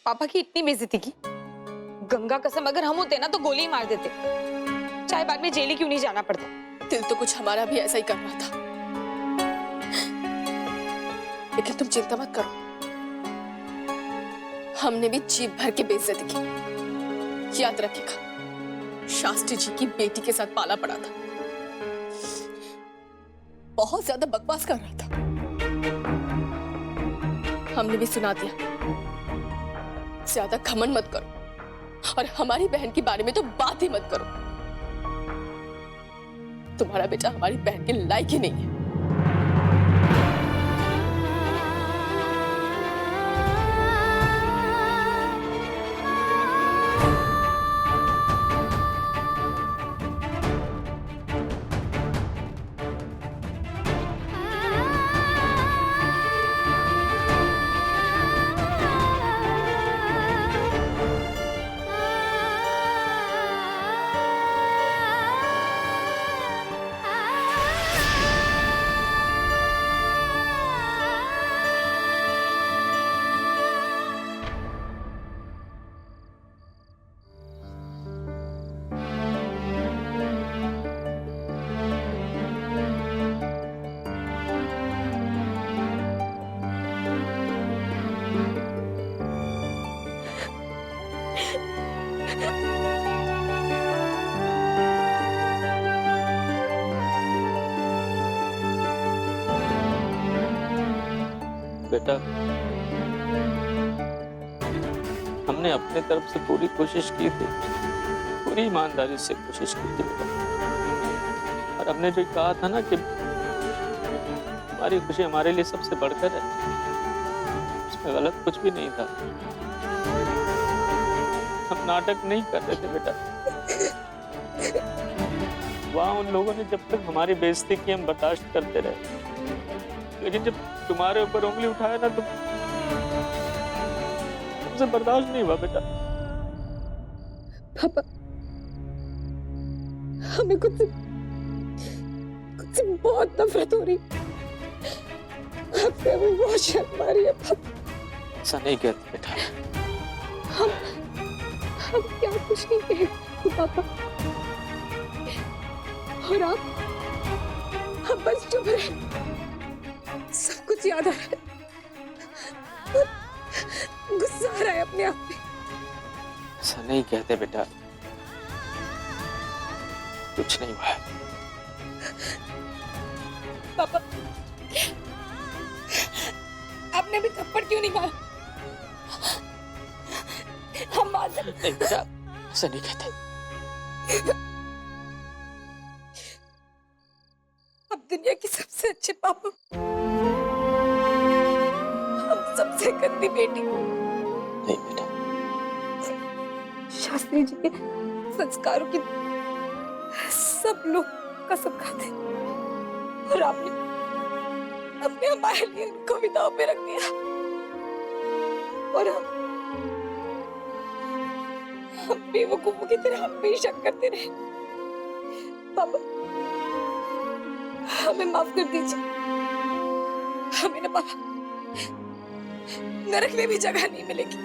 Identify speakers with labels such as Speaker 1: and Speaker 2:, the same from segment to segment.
Speaker 1: पापा की इतनी बेइज्जती की। गंगा कसम, अगर हम होते ना तो गोली मार देते, चाहे बाद में जेल ही क्यों नहीं जाना पड़ता।
Speaker 2: दिल तो कुछ हमारा भी ऐसा ही कर रहा था, लेकिन तुम चिंता मत करो, हमने भी जी भर के बेइज्जती की। याद रखिएगा, शास्त्री जी की बेटी के साथ पाला पड़ा था, बहुत ज्यादा बकवास कर रहा था। हमने भी सुना दिया, ज्यादा घमंड मत करो और हमारी बहन के बारे में तो बात ही मत करो। तुम्हारा बेटा हमारी बहन के लायक ही नहीं है।
Speaker 3: बेटा, हमने अपने तरफ से पूरी कोशिश की थी, पूरी ईमानदारी से कोशिश की थी बेटा। और हमने जो कहा था ना कि हमारी खुशी हमारे लिए सबसे बढ़कर है, उसमें गलत कुछ भी नहीं था। हम नाटक नहीं कर रहे थे बेटा। वहां उन लोगों ने जब तक हमारी बेइज्जती की हम बर्दाश्त करते रहे, लेकिन जब तुम्हारे ऊपर उंगली उठाया ना तो मुझे बर्दाश्त नहीं हुआ बेटा।
Speaker 2: पापा, हमें खुद से बहुत नफरत हो रही, हमें बहुत शर्म आ रही है पापा।
Speaker 3: ऐसा नहीं कहते बेटा।
Speaker 2: हम क्या कुछ नहीं कहे पापा, और आप बस चुप रहे। सब कुछ याद आ रहा है, गुस्सा आ रहा है अपने आप पे।
Speaker 3: ऐसा नहीं कहते बेटा, कुछ नहीं हुआ।
Speaker 2: पापा, आपने भी थप्पड़ क्यों नहीं मारा? हम मार सकते
Speaker 3: नहीं बेटा, ऐसा नहीं कहते।
Speaker 2: अब दुनिया की सबसे अच्छे पापा, हम सबसे गंदी बेटी।
Speaker 3: नहीं बेटा,
Speaker 2: शास्त्री जी के संस्कारों की सब लोग कसम खाते, और आपने हमारे लिए उनको भी दांव पे रख दिया, और हम बेवकूफों की तरह हम पे ही शक करते रहे। पापा, हमें माफ कर दीजिए। हमें ना पापा नरक में भी जगह नहीं मिलेगी।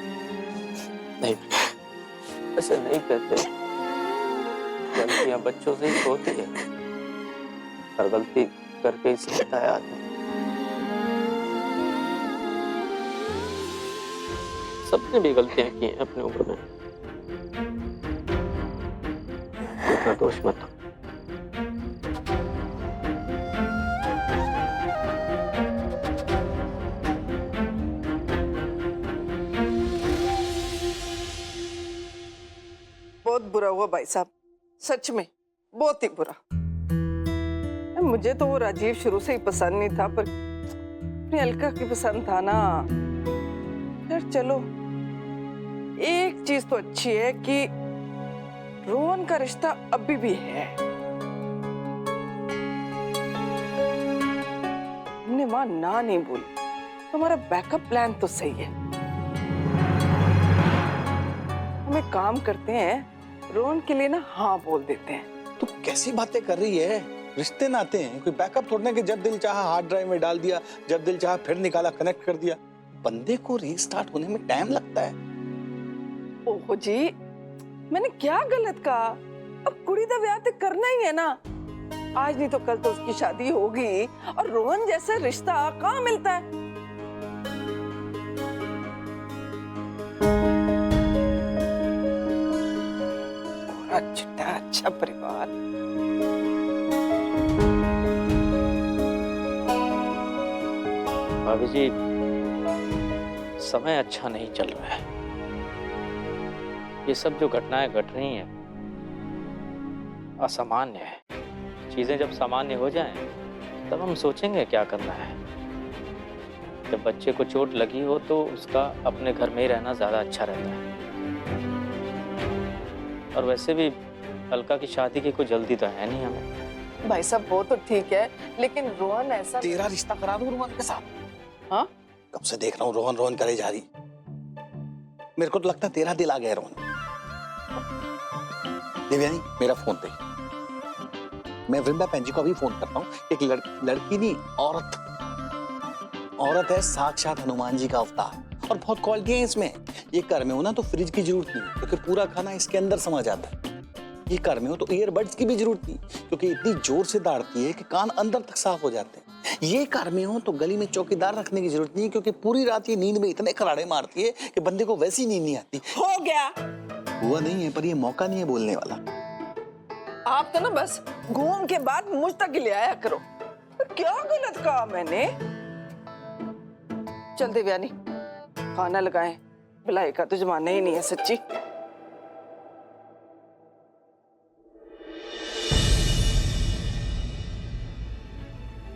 Speaker 3: नहीं बेटा, ऐसा नहीं कहते। गलतियां बच्चों से ही होती है, हर गलती करके ही सीखता है आदमी। सबने भी गलतियां की हैं अपने उम्र में, इतना दोष मत।
Speaker 4: बहुत बुरा हुआ भाई साहब, सच में बहुत ही बुरा। मुझे तो वो राजीव शुरू से ही पसंद नहीं था, पर अपनी अलका की पसंद था ना। यार चलो, एक चीज तो अच्छी है कि रोहन का रिश्ता अभी भी है। हमने वहां ना नहीं बोली, हमारा बैकअप प्लान तो सही है। हम एक काम करते हैं, रोहन के लिए ना हाँ बोल देते हैं।
Speaker 5: तू कैसी बातें कर रही है? रिश्ते नाते हैं, कोई बैकअप थोड़ने के जब दिल चाहा हार्ड ड्राइव में डाल दिया, जब दिल चाहा फिर निकाला कनेक्ट कर दिया। बंदे को रीस्टार्ट होने में टाइम लगता है।
Speaker 4: ओहो जी, मैंने क्या गलत कहा? अब कुड़ी का ब्याह तो करना ही है ना। आज नहीं तो कल तो उसकी शादी होगी, और रोहन जैसा रिश्ता कहाँ मिलता है? अच्छा परिवार।
Speaker 3: भाभी जी, समय अच्छा नहीं चल रहा है। ये सब जो घटनाएं घट रही हैं असामान्य है। चीजें जब सामान्य हो जाएं, तब हम सोचेंगे क्या करना है। जब बच्चे को चोट लगी हो तो उसका अपने घर में ही रहना ज्यादा अच्छा रहता है। और वैसे भी अलका की शादी की कोई जल्दी तो है नहीं हमें।
Speaker 4: भाई साहब वो तो ठीक है, लेकिन रोहन ऐसा।
Speaker 5: तेरा रिश्ता करा दूं रोहन के साथ?
Speaker 4: हाँ,
Speaker 5: कब से देख रहा हूँ रोहन रोहन करे जा रही। मेरे को तो लगता है तेरा दिल आ गया रोहन। देवयानी, मेरा फोन पे। मैं वृंदा भैन जी को अभी फोन करता हूँ। एक लड़की नहीं, औरत है, साक्षात हनुमान जी का अवतार, और बहुत क्वालिटी है इसमें। ये घर में हो ना तो फ्रिज की जरूरत नहीं, क्योंकि पूरा खाना इसके अंदर समा जाता है। ये घर में हो तो ईयरबड्स की भी जरूरत नहीं, क्योंकि इतनी जोर से दौड़ती है कि कान अंदर तक साफ हो जाते हैं। ये घर में हो तो गली में चौकीदार रखने की जरूरत नहीं, क्योंकि पूरी रात ये नींद में इतने खराड़े मारती है कि बंदे को वैसी नींद नहीं आती।
Speaker 4: हो गया।
Speaker 5: हुआ नहीं है, पर ये मौका नहीं है बोलने वाला।
Speaker 4: आप तो ना बस घूम के बाद मुझ तक ले आया करो। क्या गलत कहा मैंने? चल देवयानी, खाना लगाएं। भलाई का तो जमाना ही नहीं है सच्ची।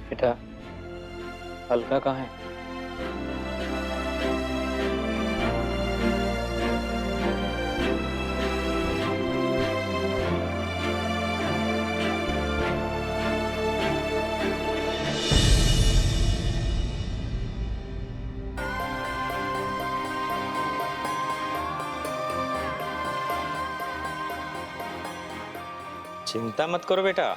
Speaker 3: बेटा, अलका कहाँ है? चिंता मत करो बेटा,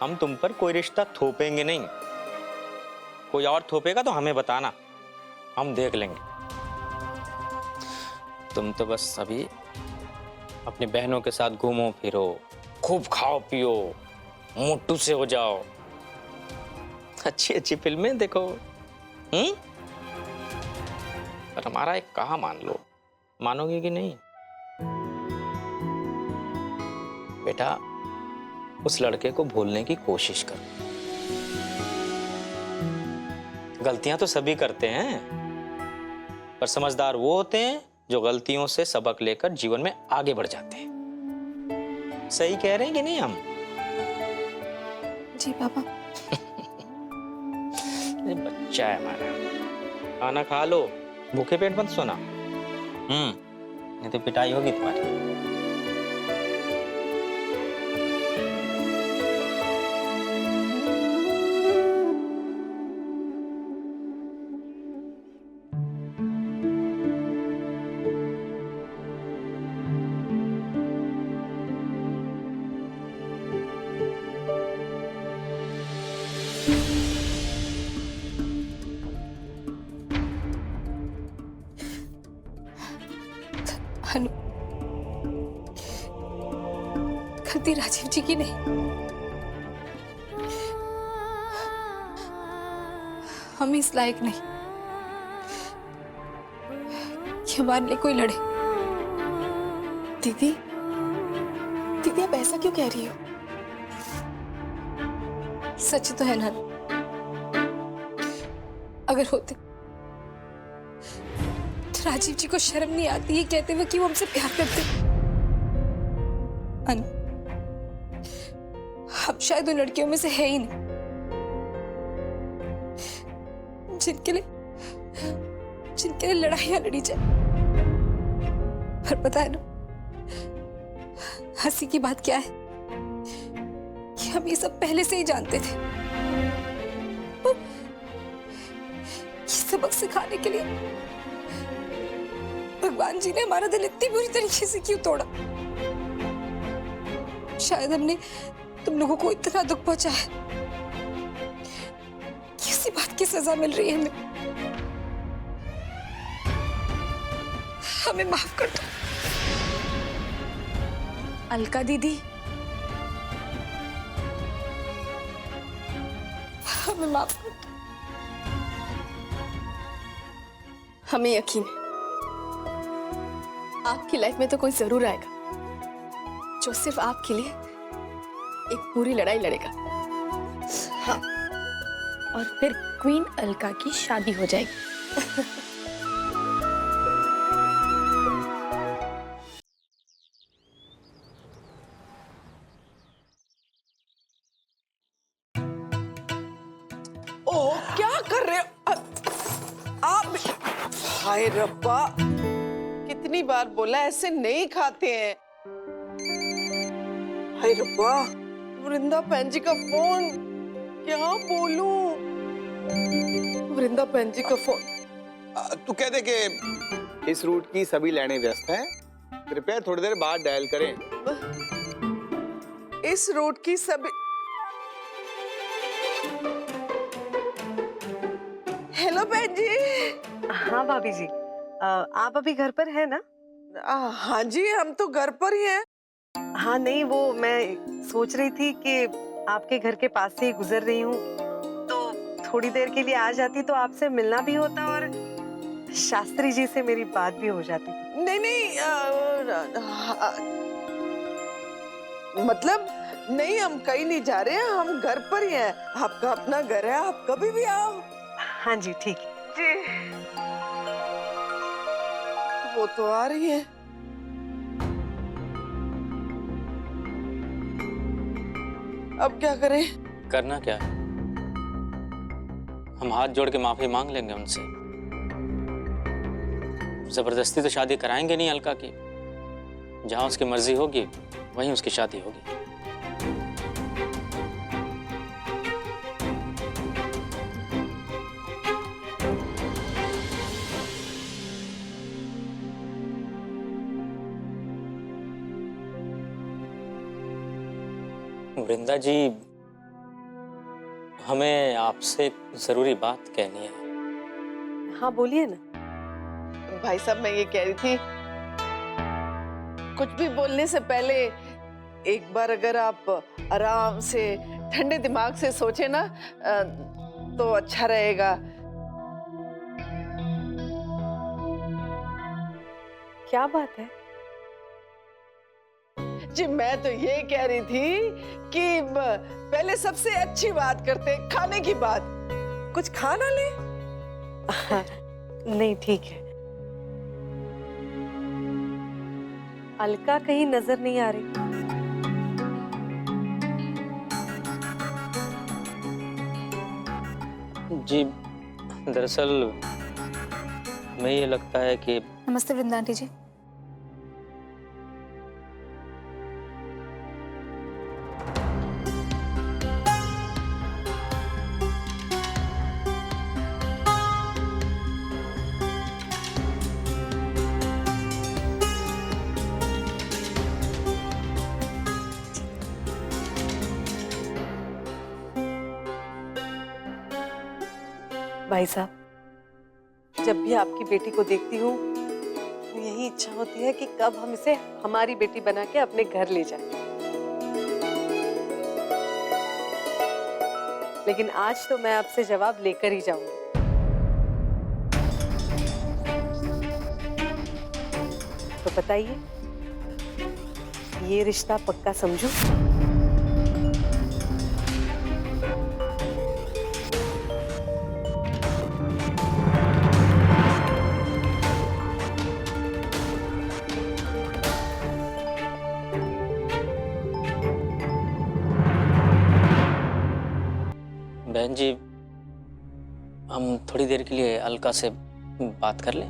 Speaker 3: हम तुम पर कोई रिश्ता थोपेंगे नहीं। कोई और थोपेगा तो हमें बताना, हम देख लेंगे। तुम तो बस अभी अपनी बहनों के साथ घूमो फिरो, खूब खाओ पियो, मोटू से हो जाओ, अच्छी अच्छी फिल्में देखो। पर हमारा एक कहा मान लो, मानोगे कि नहीं? बेटा, उस लड़के को भूलने की कोशिश करो। गलतियां तो सभी करते हैं, पर समझदार वो होते हैं जो गलतियों से सबक लेकर जीवन में आगे बढ़ जाते हैं। सही कह रहे हैं कि नहीं हम?
Speaker 2: जी पापा।
Speaker 3: बच्चा है हमारा। खाना खा लो, भूखे पेट मत सोना। नहीं तो पिटाई होगी तुम्हारी।
Speaker 2: हनु, गलती राजीव जी की नहीं। हम इस लायक नहीं कि हमारे लिए कोई लड़े। दीदी, दीदी आप ऐसा क्यों कह रही हो? सच तो है ना, अगर होते राजीव जी को शर्म नहीं आती है कहते हुए कि वो हमसे प्यार करते। हम शायद उन लड़कियों में से है ही नहीं जिनके लिए लड़ाइयां लड़ी जाए। पर पता है ना, हंसी की बात क्या है कि हम ये सब पहले से ही जानते थे। ये सबक सिखाने के लिए भगवान जी ने हमारा दिल इतनी बुरी तरीके से क्यों तोड़ा? शायद हमने तुम लोगों को इतना दुख पहुंचा है, किसी बात की सजा मिल रही है हमें। हमें माफ कर दो।
Speaker 1: अलका दीदी,
Speaker 2: हमें माफ कर दो। हमें यकीन है आपकी लाइफ में तो कोई जरूर आएगा जो सिर्फ आपके लिए एक पूरी लड़ाई लड़ेगा। हाँ,
Speaker 1: और फिर क्वीन अलका की शादी हो जाएगी।
Speaker 4: ओह, क्या कर रहे हो आप? हाय रब्बा, कितनी बार बोला ऐसे नहीं खाते हैं। हाय रब्बा, वृंदा बहन जी का फोन, क्या बोलूं? वृंदा बहन जी का फोन।
Speaker 5: तू कह दे कि इस रूट की सभी लाइनें व्यस्त हैं, कृपया थोड़ी देर बाद डायल करें।
Speaker 4: इस रूट की सभी। हेलो बहन जी।
Speaker 6: हाँ भाभी जी, आप अभी घर पर है ना?
Speaker 4: हाँ जी, हम तो घर पर ही हैं।
Speaker 6: हाँ नहीं, वो मैं सोच रही थी कि आपके घर के पास से ही गुजर रही हूँ, तो थोड़ी देर के लिए आ जाती तो आपसे मिलना भी होता और शास्त्री जी से मेरी बात भी हो जाती।
Speaker 4: नहीं नहीं, मतलब नहीं, हम कहीं नहीं जा रहे हैं, हम घर पर ही हैं। आपका अपना घर है, आप कभी भी आओ।
Speaker 6: हाँ जी, ठीक है
Speaker 4: जी, वो तो आ रही है। अब क्या करें?
Speaker 3: करना क्या है? हम हाथ जोड़ के माफी मांग लेंगे उनसे। जबरदस्ती तो शादी कराएंगे नहीं अलका की। जहां उसकी मर्जी होगी वहीं उसकी शादी होगी। वृंदा जी, हमें आपसे एक जरूरी बात कहनी है।
Speaker 6: हाँ बोलिए ना।
Speaker 4: भाई साहब, मैं ये कह रही थी, कुछ भी बोलने से पहले एक बार अगर आप आराम से ठंडे दिमाग से सोचे ना, तो अच्छा रहेगा।
Speaker 6: क्या बात है?
Speaker 4: जी, मैं तो ये कह रही थी कि पहले सबसे अच्छी बात करते हैं, खाने की बात। कुछ खाना ले।
Speaker 6: नहीं ठीक है। अलका कहीं नजर नहीं आ रही।
Speaker 3: जी, दरअसल हमें ये लगता है कि
Speaker 1: नमस्ते वृंदा आंटी जी।
Speaker 6: भाई साहब, जब भी आपकी बेटी को देखती हूँ तो यही इच्छा होती है कि कब हम इसे हमारी बेटी बना के अपने घर ले जाएं। लेकिन आज तो मैं आपसे जवाब लेकर ही जाऊंगी। तो बताइए, ये रिश्ता पक्का समझूं?
Speaker 3: बहन जी, हम थोड़ी देर के लिए अलका से बात कर लें।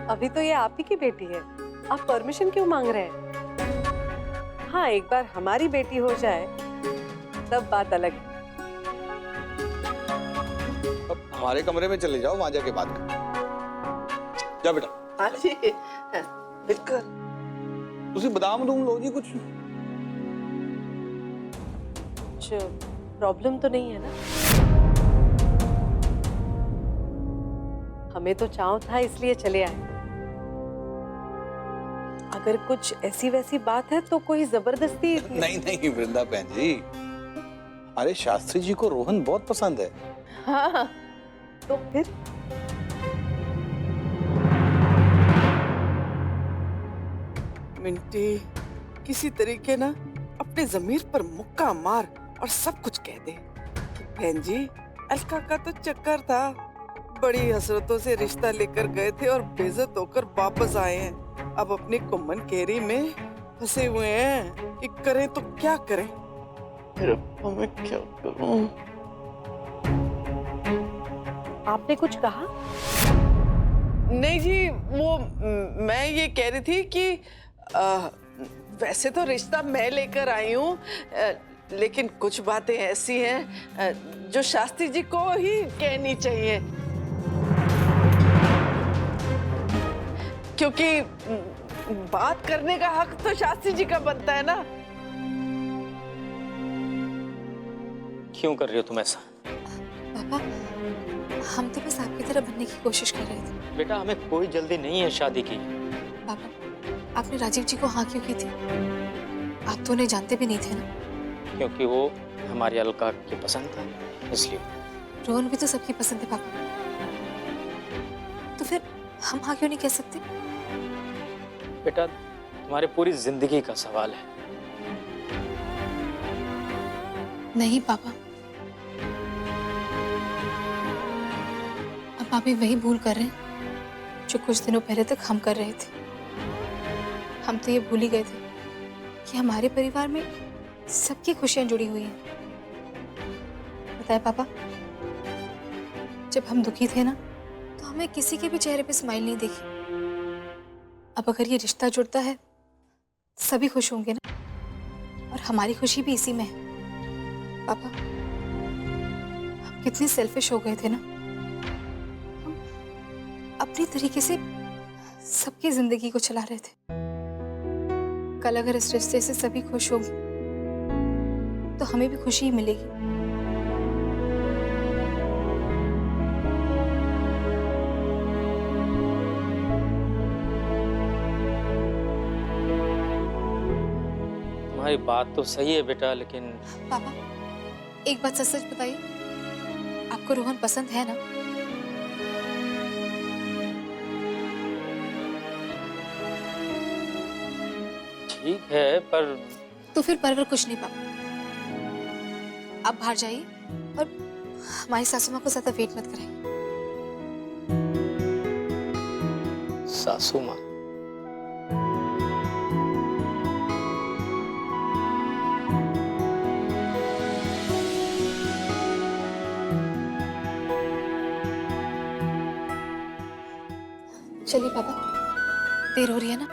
Speaker 6: अभी तो ये आप ही की बेटी है, आप परमिशन क्यों मांग रहे हैं? हाँ, एक बार हमारी बेटी हो जाए तब बात अलग है।
Speaker 5: अब हमारे कमरे में चले जाओ, वहां जाके बात कर। जा बेटा।
Speaker 4: हाँ जी, बिल्कुल।
Speaker 5: तुसी बादाम दूम लो जी कुछ।
Speaker 6: प्रॉब्लम तो नहीं है ना? हमें तो चाव था इसलिए चले आए। अगर कुछ ऐसी वैसी बात है तो कोई जबरदस्ती।
Speaker 5: नहीं नहीं वृंदा बहन जी, अरे शास्त्री जी को रोहन बहुत पसंद है।
Speaker 6: हाँ तो फिर
Speaker 4: मिंटी किसी तरीके ना अपने जमीर पर मुक्का मार और सब कुछ कह दे। बहन जी, अलका का तो चक्कर था, बड़ी हसरतों से रिश्ता लेकर गए थे और बेइज्जत होकर वापस आए हैं। अब अपनी कुम्मन केरी में फंसे हुए हैं कि करें तो क्या करें। रब्बा मैं क्या करूं?
Speaker 6: आपने कुछ कहा?
Speaker 4: नहीं जी, वो मैं ये कह रही थी कि वैसे तो रिश्ता मैं लेकर आई हूँ, लेकिन कुछ बातें ऐसी हैं जो शास्त्री जी को ही कहनी चाहिए, क्योंकि बात करने का हक तो शास्त्री जी का बनता है ना।
Speaker 3: क्यों कर रही हो तुम ऐसा?
Speaker 1: पापा, हम तो बस आपकी तरह बनने की कोशिश कर रहे थे।
Speaker 3: बेटा हमें कोई जल्दी नहीं है शादी की।
Speaker 1: पापा, आपने राजीव जी को हाँ क्यों की थी? आप तो उन्हें जानते भी नहीं थे ना।
Speaker 3: क्योंकि वो हमारी अलका की पसंद था, इसलिए।
Speaker 1: रोहन भी तो सबकी पसंद है पापा, तो फिर हम हाँ क्यों नहीं कह सकते?
Speaker 3: बेटा तुम्हारे पूरी जिंदगी का सवाल है।
Speaker 1: नहीं पापा, अब आप भी वही भूल कर रहे हैं जो कुछ दिनों पहले तक हम कर रहे थे। हम तो ये भूल ही गए थे कि हमारे परिवार में सबकी खुशियां जुड़ी हुई हैं। पता है पापा, जब हम दुखी थे ना तो हमें किसी के भी चेहरे पे स्माइल नहीं दिखी। अब अगर ये रिश्ता जुड़ता है सभी खुश होंगे ना, और हमारी खुशी भी इसी में है। पापा, हम कितने सेल्फिश हो गए थे ना। हम अपनी तरीके से सबकी जिंदगी को चला रहे थे। कल अगर इस रिश्ते से सभी खुश होंगे तो हमें भी खुशी ही मिलेगी।
Speaker 3: तुम्हारी बात तो सही है बेटा, लेकिन
Speaker 1: पापा, एक बात सच सच बताइए, आपको रोहन पसंद है ना?
Speaker 3: ठीक है, पर
Speaker 1: तो फिर परवर कुछ नहीं पापा। आप बाहर जाइए और हमारी सासू माँ को ज्यादा वेट मत कराइए।
Speaker 3: सासू माँ?
Speaker 1: चलिए पापा, देर हो रही है ना।